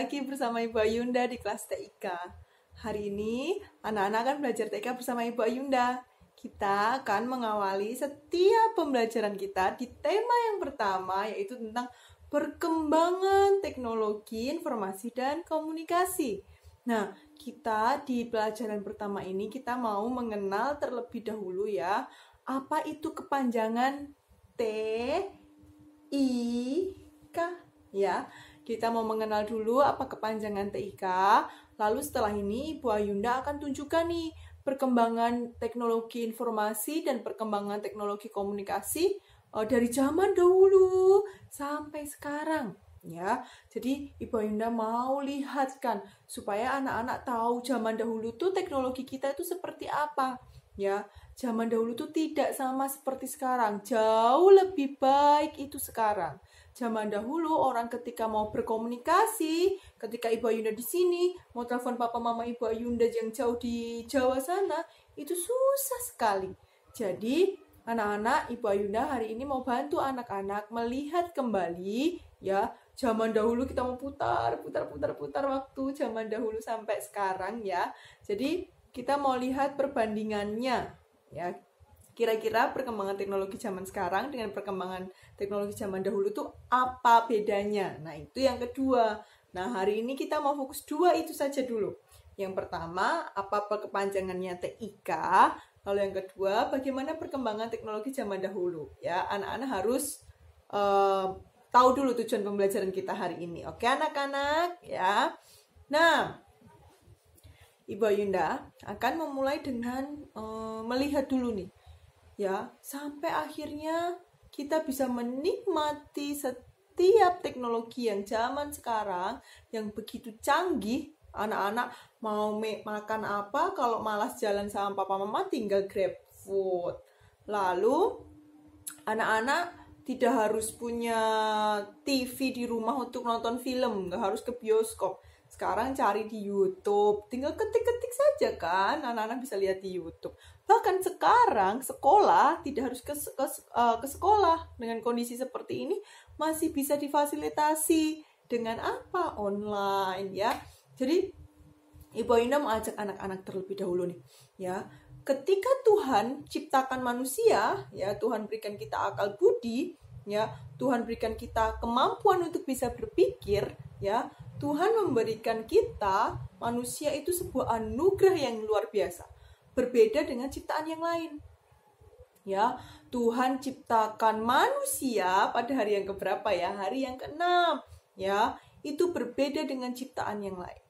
lagi bersama Ibu Ayunda di kelas TIK. Hari ini anak-anak akan belajar TIK bersama Ibu Ayunda. Kita akan mengawali setiap pembelajaran kita di tema yang pertama, yaitu tentang perkembangan teknologi informasi dan komunikasi. Nah, kita di pelajaran pertama ini kita mau mengenal terlebih dahulu ya, apa itu kepanjangan TIK ya. Kita mau mengenal dulu apa kepanjangan TIK. Lalu setelah ini Ibu Ayunda akan tunjukkan nih perkembangan teknologi informasi dan perkembangan teknologi komunikasi dari zaman dahulu sampai sekarang ya. Jadi Ibu Ayunda mau lihatkan supaya anak-anak tahu zaman dahulu tuh teknologi kita itu seperti apa ya. Zaman dahulu tuh tidak sama seperti sekarang, jauh lebih baik itu sekarang. Zaman dahulu orang ketika mau berkomunikasi, ketika Ibu Ayunda di sini, mau telepon papa mama Ibu Ayunda yang jauh di Jawa sana, itu susah sekali. Jadi, anak-anak Ibu Ayunda hari ini mau bantu anak-anak melihat kembali ya, zaman dahulu kita mau putar waktu zaman dahulu sampai sekarang ya. Jadi, kita mau lihat perbandingannya ya. Kira-kira perkembangan teknologi zaman sekarang dengan perkembangan teknologi zaman dahulu tuh apa bedanya? Nah, itu yang kedua. Nah, hari ini kita mau fokus dua itu saja dulu. Yang pertama, apa kepanjangannya TIK? Lalu yang kedua, bagaimana perkembangan teknologi zaman dahulu? Ya, anak-anak harus tahu dulu tujuan pembelajaran kita hari ini. Oke, anak-anak ya. Nah, Ibu Ayunda akan memulai dengan melihat dulu nih. Ya, sampai akhirnya kita bisa menikmati setiap teknologi yang zaman sekarang yang begitu canggih. Anak-anak mau makan apa, kalau malas jalan sama papa mama tinggal grab food. Lalu anak-anak tidak harus punya TV di rumah untuk nonton film, nggak harus ke bioskop. Sekarang cari di YouTube, tinggal ketik-ketik saja kan, anak-anak bisa lihat di YouTube. Bahkan sekarang sekolah tidak harus ke sekolah. Dengan kondisi seperti ini masih bisa difasilitasi dengan apa? Online ya. Jadi Ibu Ayunda mau ajak anak-anak terlebih dahulu nih ya. Ketika Tuhan ciptakan manusia, ya Tuhan berikan kita akal budi, ya Tuhan berikan kita kemampuan untuk bisa berpikir, ya Tuhan memberikan kita manusia itu sebuah anugerah yang luar biasa, berbeda dengan ciptaan yang lain. Ya, Tuhan ciptakan manusia pada hari yang keberapa ya? Hari yang ke-6. Ya, itu berbeda dengan ciptaan yang lain.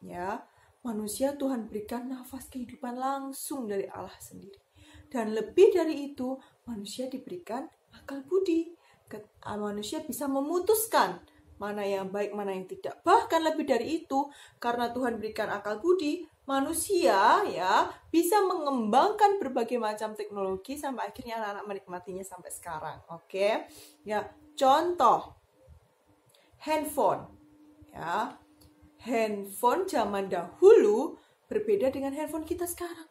Ya, manusia Tuhan berikan nafas kehidupan langsung dari Allah sendiri. Dan lebih dari itu, manusia diberikan akal budi. Manusia bisa memutuskan mana yang baik, mana yang tidak. Bahkan lebih dari itu, karena Tuhan berikan akal budi, manusia ya bisa mengembangkan berbagai macam teknologi sampai akhirnya anak-anak menikmatinya sampai sekarang. Oke. Ya, contoh handphone. Ya. Handphone zaman dahulu berbeda dengan handphone kita sekarang.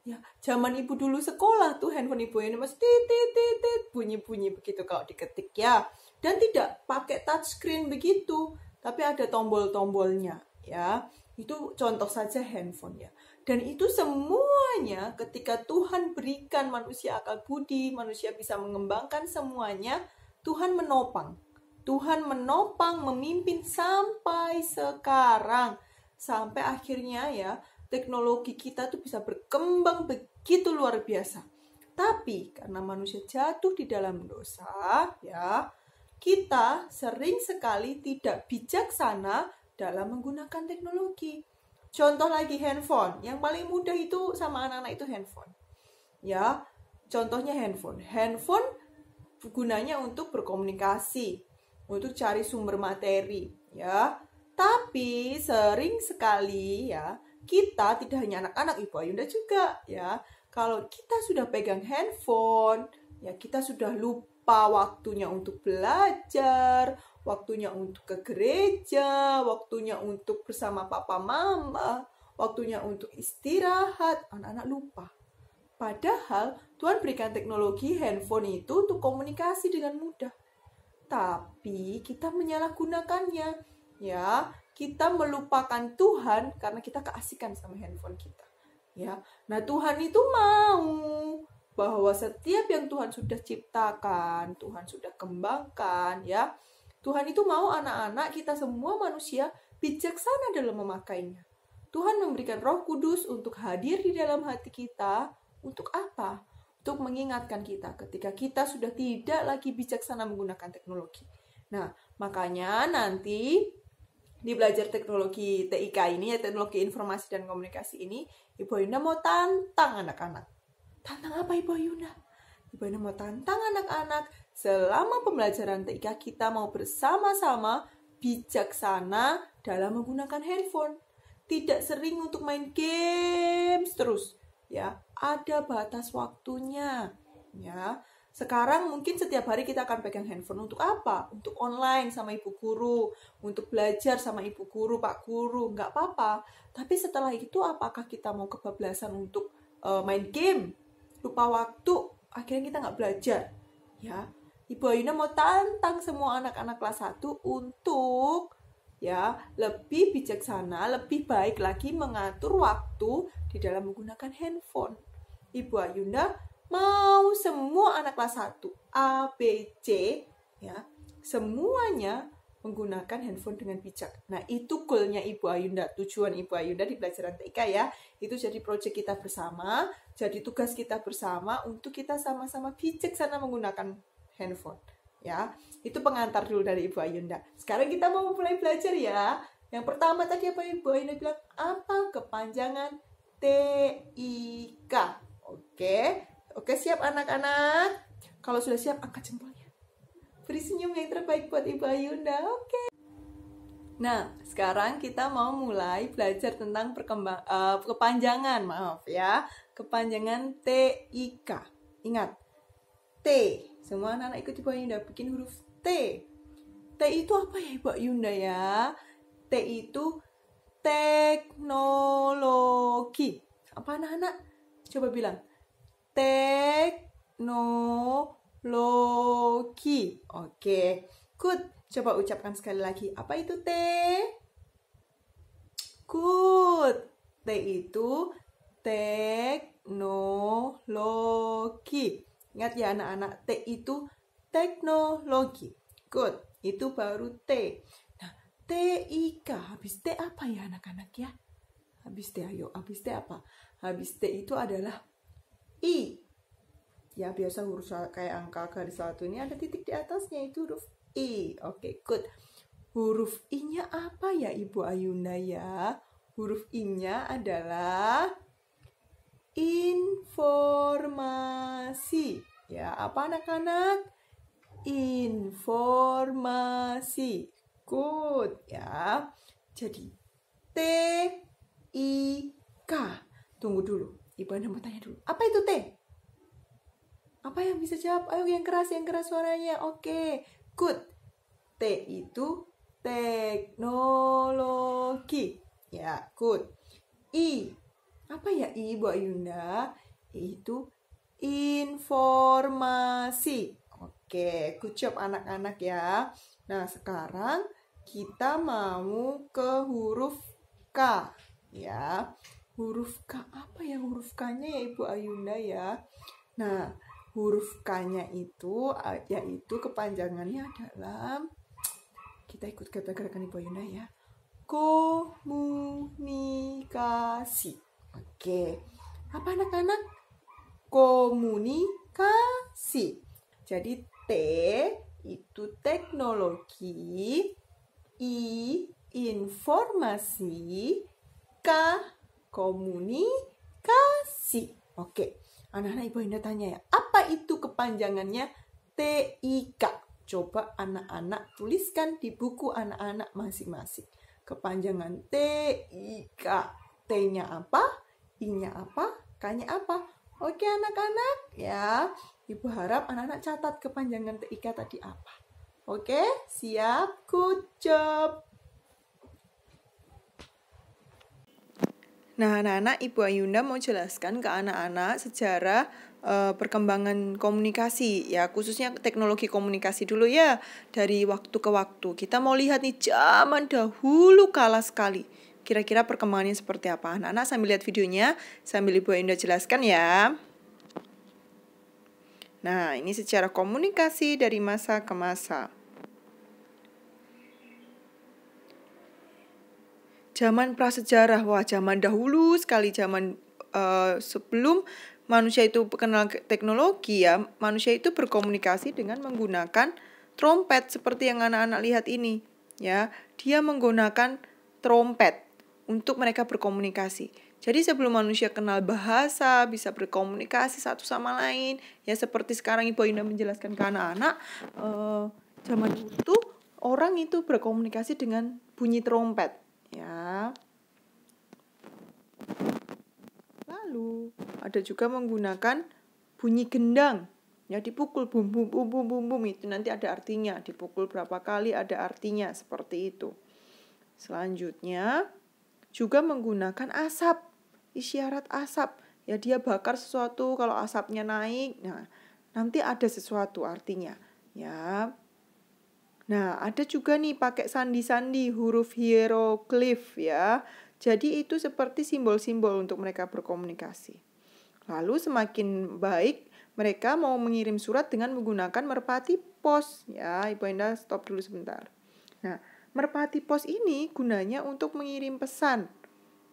Ya, zaman ibu dulu sekolah tuh handphone ibu ini masih tit bunyi-bunyi begitu kalau diketik ya. Dan tidak pakai touchscreen begitu, tapi ada tombol-tombolnya ya. Itu contoh saja handphone ya. Dan itu semuanya ketika Tuhan berikan manusia akal budi, manusia bisa mengembangkan semuanya, Tuhan menopang. Tuhan menopang, memimpin sampai sekarang. Sampai akhirnya ya, teknologi kita tuh bisa berkembang begitu luar biasa. Tapi karena manusia jatuh di dalam dosa, ya, kita sering sekali tidak bijaksana dalam menggunakan teknologi. Contoh lagi handphone. Yang paling mudah itu sama anak-anak itu handphone. Ya, contohnya handphone. Handphone gunanya untuk berkomunikasi, untuk cari sumber materi, ya. Tapi sering sekali ya, kita tidak hanya anak-anak, Ibu Ayunda juga, ya. Kalau kita sudah pegang handphone, ya kita sudah lupa waktunya untuk belajar, waktunya untuk ke gereja, waktunya untuk bersama papa mama, waktunya untuk istirahat, anak-anak lupa. Padahal Tuhan berikan teknologi handphone itu untuk komunikasi dengan mudah. Tapi kita menyalahgunakannya. Ya, kita melupakan Tuhan karena kita keasikan sama handphone kita. Ya, nah Tuhan itu mau bahwa setiap yang Tuhan sudah ciptakan, Tuhan sudah kembangkan, ya. Tuhan itu mau anak-anak kita semua manusia bijaksana dalam memakainya. Tuhan memberikan Roh Kudus untuk hadir di dalam hati kita. Untuk apa? Untuk mengingatkan kita ketika kita sudah tidak lagi bijaksana menggunakan teknologi. Nah, makanya nanti di belajar teknologi TIK ini, ya teknologi informasi dan komunikasi ini, Ibu Ayunda mau tantang anak-anak. Tantang apa Ibu Ayunda? Ibu Ayunda mau tantang anak-anak selama pembelajaran TIK kita mau bersama-sama bijaksana dalam menggunakan handphone. Tidak sering untuk main games terus, ya. Ada batas waktunya, ya. Sekarang mungkin setiap hari kita akan pegang handphone untuk apa? Untuk online sama ibu guru, untuk belajar sama ibu guru, pak guru, nggak apa-apa. Tapi setelah itu apakah kita mau kebablasan untuk main game? Lupa waktu, akhirnya kita nggak belajar. Ya, Ibu Ayunda mau tantang semua anak-anak kelas 1 untuk ya lebih bijaksana, lebih baik lagi mengatur waktu di dalam menggunakan handphone. Ibu Ayunda mau semua anak kelas 1 A, B, C ya, semuanya menggunakan handphone dengan bijak. Nah, itu goalnya Ibu Ayunda, tujuan Ibu Ayunda di pelajaran TIK ya. Itu jadi proyek kita bersama, jadi tugas kita bersama untuk kita sama-sama bijaksana menggunakan handphone. Ya, itu pengantar dulu dari Ibu Ayunda. Sekarang kita mau mulai belajar ya. Yang pertama tadi apa Ibu Ayunda bilang? Apa kepanjangan TIK? Oke, siap anak-anak? Kalau sudah siap, angkat jempolnya. Beri senyum yang terbaik buat Ibu Ayunda. Oke. Nah, sekarang kita mau mulai belajar tentang kepanjangan, kepanjangan TIK. Ingat, T. Semua anak-anak ikut Ibu Ayunda bikin huruf T. T itu apa ya Ibu Ayunda ya? T itu teknologi. Apa anak-anak? Coba bilang. Teknologi. Oke, good. Coba ucapkan sekali lagi. Apa itu T? Good. T itu teknologi. Ingat ya anak-anak, T itu teknologi. Good. Itu baru T. Nah, TIK. Habis T apa ya anak-anak ya? Habis T, ayo. Habis T apa? Habis T itu adalah I. Ya, biasa huruf kayak angka garis satu ini ada titik di atasnya, itu huruf I. Oke, good. Huruf I-nya apa ya Ibu Ayunda ya? Huruf I-nya adalah informasi. Ya, apa anak-anak? Informasi. Good ya. Jadi TIK. Tunggu dulu. Ibu Ayunda mau tanya dulu. Apa itu T? Apa yang bisa jawab? Ayo yang keras suaranya. Oke, good. T itu teknologi. Ya, good. I. Apa ya I, Bu Ayunda? I itu informasi. Oke, good job anak-anak ya. Nah, sekarang kita mau ke huruf K. Ya, huruf K. Apa ya huruf K-nya ya Ibu Ayunda ya? Nah, huruf K-nya itu yaitu kepanjangannya adalah, kita ikut kata-kata Ibu Ayunda ya, komunikasi. Oke, apa anak-anak? Komunikasi. Jadi T itu teknologi, I informasi, K komunikasi. Oke. Anak-anak Ibu Ayunda tanya ya, apa itu kepanjangannya TIK? Coba anak-anak tuliskan di buku anak-anak masing-masing. Kepanjangan TIK. T-nya apa? I-nya apa? K-nya apa? Oke anak-anak ya. Ibu harap anak-anak catat kepanjangan TIK tadi apa. Oke, siap? Good job. Nah, anak-anak Ibu Ayunda mau jelaskan ke anak-anak sejarah perkembangan komunikasi ya, khususnya teknologi komunikasi dulu ya. Dari waktu ke waktu kita mau lihat nih zaman dahulu kala sekali, kira-kira perkembangannya seperti apa. Anak-anak sambil lihat videonya, sambil Ibu Ayunda jelaskan ya. Nah, ini secara komunikasi dari masa ke masa. Zaman prasejarah, wah zaman dahulu sekali, zaman sebelum manusia itu kenal teknologi ya, manusia itu berkomunikasi dengan menggunakan trompet seperti yang anak-anak lihat ini ya. Dia menggunakan trompet untuk mereka berkomunikasi. Jadi sebelum manusia kenal bahasa, bisa berkomunikasi satu sama lain, ya seperti sekarang Ibu Ayunda menjelaskan ke anak-anak, zaman dulu tuh orang itu berkomunikasi dengan bunyi trompet ya. Lalu ada juga menggunakan bunyi gendang ya, dipukul bum bum bum bum bum bum, itu nanti ada artinya, dipukul berapa kali ada artinya, seperti itu. Selanjutnya juga menggunakan asap, isyarat asap ya, dia bakar sesuatu, kalau asapnya naik nah nanti ada sesuatu artinya ya. Nah, ada juga nih pakai sandi-sandi, huruf hieroglif ya. Jadi itu seperti simbol-simbol untuk mereka berkomunikasi. Lalu semakin baik mereka mau mengirim surat dengan menggunakan merpati pos ya. Ibu Ayunda stop dulu sebentar. Nah, merpati pos ini gunanya untuk mengirim pesan.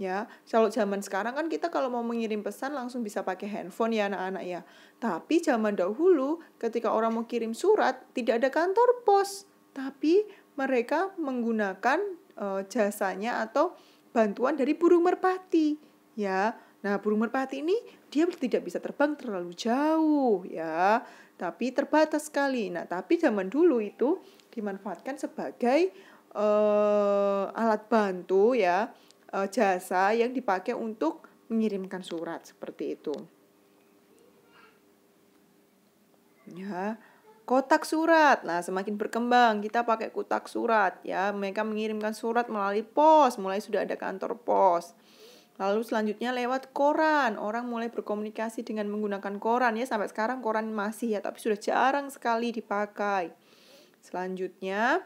Ya, kalau zaman sekarang kan kita kalau mau mengirim pesan langsung bisa pakai handphone ya anak-anak ya. Tapi zaman dahulu ketika orang mau kirim surat tidak ada kantor pos, tapi mereka menggunakan jasanya atau bantuan dari burung merpati ya. Nah, burung merpati ini dia tidak bisa terbang terlalu jauh ya, tapi terbatas sekali. Nah, tapi zaman dulu itu dimanfaatkan sebagai alat bantu ya, jasa yang dipakai untuk mengirimkan surat, seperti itu. Ya, kotak surat. Nah, semakin berkembang kita pakai kotak surat ya. Mereka mengirimkan surat melalui pos, mulai sudah ada kantor pos. Lalu selanjutnya lewat koran. Orang mulai berkomunikasi dengan menggunakan koran ya. Sampai sekarang koran masih ya, tapi sudah jarang sekali dipakai. Selanjutnya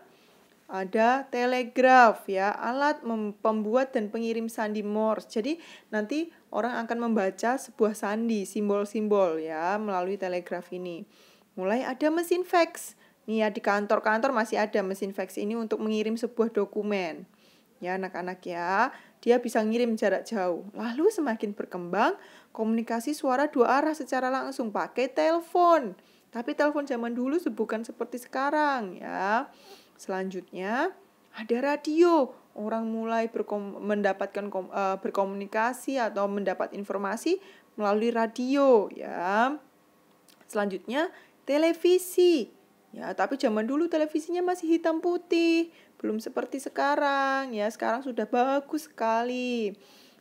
ada telegraf ya, alat pembuat dan pengirim sandi Morse. Jadi nanti orang akan membaca sebuah sandi, simbol-simbol ya melalui telegraf ini. Mulai ada mesin fax. Nih ya, di kantor-kantor masih ada mesin fax ini untuk mengirim sebuah dokumen. Ya anak-anak ya, dia bisa ngirim jarak jauh. Lalu semakin berkembang komunikasi suara dua arah secara langsung pakai telepon. Tapi telepon zaman dulu bukan seperti sekarang ya. Selanjutnya ada radio. Orang mulai mendapatkan berkomunikasi atau mendapat informasi melalui radio ya. Selanjutnya televisi. Ya, tapi zaman dulu televisinya masih hitam putih, belum seperti sekarang ya. Sekarang sudah bagus sekali.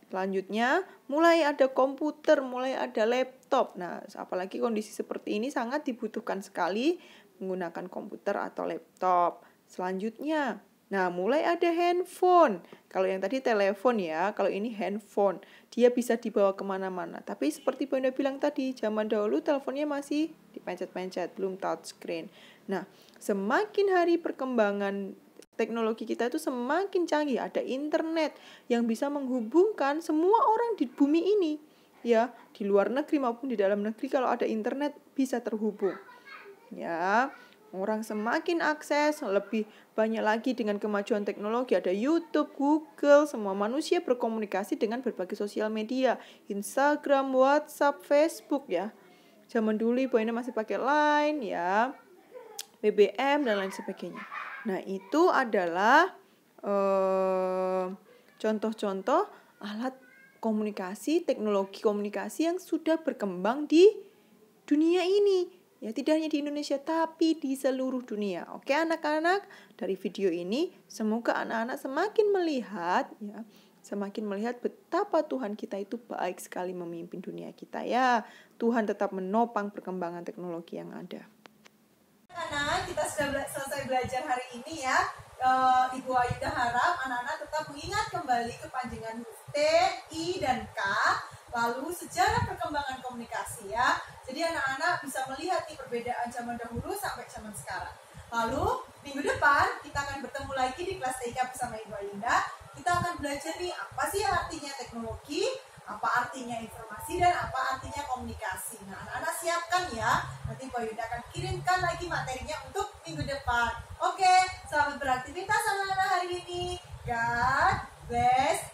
Selanjutnya mulai ada komputer, mulai ada laptop. Nah, apalagi kondisi seperti ini sangat dibutuhkan sekali menggunakan komputer atau laptop. Selanjutnya, nah mulai ada handphone. Kalau yang tadi telepon ya, kalau ini handphone. Dia bisa dibawa kemana-mana. Tapi seperti Bunda bilang tadi, zaman dahulu teleponnya masih dipencet-pencet, belum touchscreen. Nah, semakin hari perkembangan teknologi kita itu semakin canggih. Ada internet yang bisa menghubungkan semua orang di bumi ini. Ya, di luar negeri maupun di dalam negeri, kalau ada internet bisa terhubung. Ya, orang semakin akses, lebih banyak lagi dengan kemajuan teknologi. Ada YouTube, Google, semua manusia berkomunikasi dengan berbagai sosial media. Instagram, WhatsApp, Facebook ya. Zaman dulu Ibu Ayunda masih pakai Line ya, BBM dan lain sebagainya. Nah, itu adalah contoh-contoh alat komunikasi, teknologi komunikasi yang sudah berkembang di dunia ini. Ya, tidak hanya di Indonesia, tapi di seluruh dunia. Oke anak-anak, dari video ini semoga anak-anak semakin melihat betapa Tuhan kita itu baik sekali memimpin dunia kita ya. Tuhan tetap menopang perkembangan teknologi yang ada. Anak, kita sudah selesai belajar hari ini ya. Ibu Ayunda harap anak-anak tetap mengingat kembali kepanjangan huruf T, I, dan K. Lalu sejarah perkembangan komunikasi ya. Jadi Jadi anak-anak bisa melihat nih perbedaan zaman dahulu sampai zaman sekarang. Lalu minggu depan kita akan bertemu lagi di kelas TIK bersama Ibu Ayunda. Kita akan belajar nih apa sih artinya teknologi, apa artinya informasi, dan apa artinya komunikasi. Nah, anak-anak siapkan ya. Nanti Bu Ayunda akan kirimkan lagi materinya untuk minggu depan. Oke, selamat beraktivitas anak-anak hari ini. God bless